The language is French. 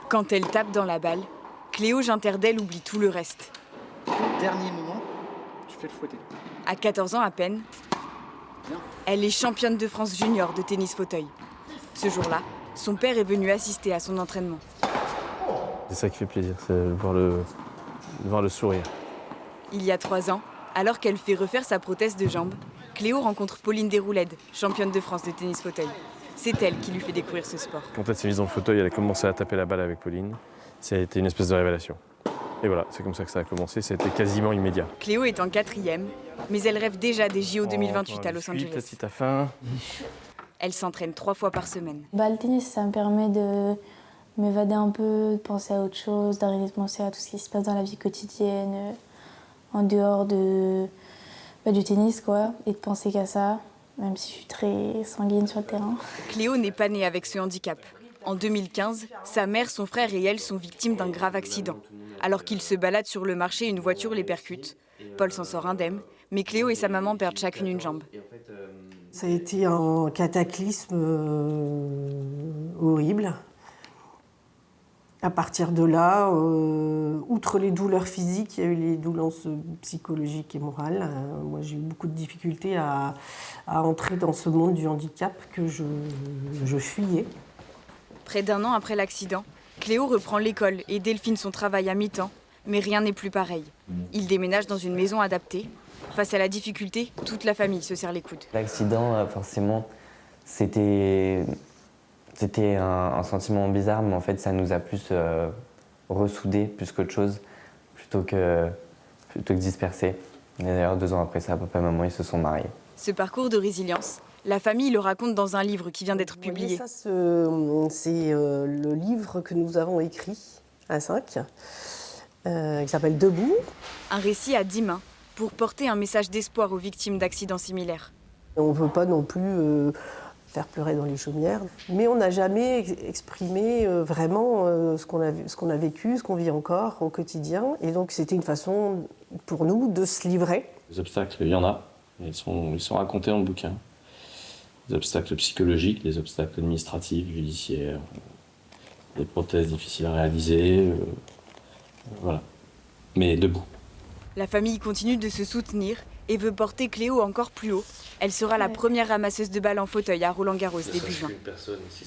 Quand elle tape dans la balle, Cléo Ginterdel oublie tout le reste. Au dernier moment, tu fais le fouetter. À 14 ans à peine, elle est championne de France junior de tennis fauteuil. Ce jour-là, son père est venu assister à son entraînement. C'est ça qui fait plaisir, c'est de voir le sourire. Il y a 3 ans, alors qu'elle fait refaire sa prothèse de jambe, Cléo rencontre Pauline Desrouledes, championne de France de tennis fauteuil. C'est elle qui lui fait découvrir ce sport. Quand elle s'est mise dans le fauteuil, elle a commencé à taper la balle avec Pauline. Ça a été une espèce de révélation. Et voilà, c'est comme ça que ça a commencé, c'était quasiment immédiat. Cléo est en 4e, mais elle rêve déjà des JO 2028 à Los Angeles. Si t'as faim. Elle s'entraîne 3 fois par semaine. Le tennis, ça me permet de m'évader un peu, de penser à autre chose, d'arrêter de penser à tout ce qui se passe dans la vie quotidienne, en dehors du tennis, quoi, et de penser qu'à ça, même si je suis très sanguine sur le terrain. Cléo n'est pas née avec ce handicap. En 2015, sa mère, son frère et elle sont victimes d'un grave accident. Alors qu'ils se baladent sur le marché, une voiture les percute. Paul s'en sort indemne, mais Cléo et sa maman perdent chacune une jambe. Ça a été un cataclysme horrible. À partir de là, outre les douleurs physiques, il y a eu les douleurs psychologiques et morales. Moi, j'ai eu beaucoup de difficultés à entrer dans ce monde du handicap que je fuyais. Près d'1 an après l'accident, Cléo reprend l'école et Delphine son travail à mi-temps, mais rien n'est plus pareil. Ils déménagent dans une maison adaptée. Face à la difficulté, toute la famille se serre les coudes. L'accident, forcément, c'était un sentiment bizarre, mais en fait, ça nous a plus ressoudés, plus qu'autre chose, plutôt que dispersés. Et d'ailleurs, 2 ans après ça, papa et maman, ils se sont mariés. Ce parcours de résilience, la famille le raconte dans un livre qui vient d'être publié. Ça, c'est le livre que nous avons écrit à 5, qui s'appelle Debout. Un récit à 10 mains pour porter un message d'espoir aux victimes d'accidents similaires. On ne veut pas non plus faire pleurer dans les chaumières, mais on n'a jamais exprimé vraiment ce qu'on a vécu, ce qu'on vit encore au quotidien. Et donc c'était une façon pour nous de se livrer. Les obstacles, il y en a. Ils sont racontés dans le bouquin. Les obstacles psychologiques, les obstacles administratifs, judiciaires, des prothèses difficiles à réaliser, voilà. Mais debout. La famille continue de se soutenir et veut porter Cléo encore plus haut. Elle sera la première ramasseuse de balles en fauteuil à Roland-Garros début juin.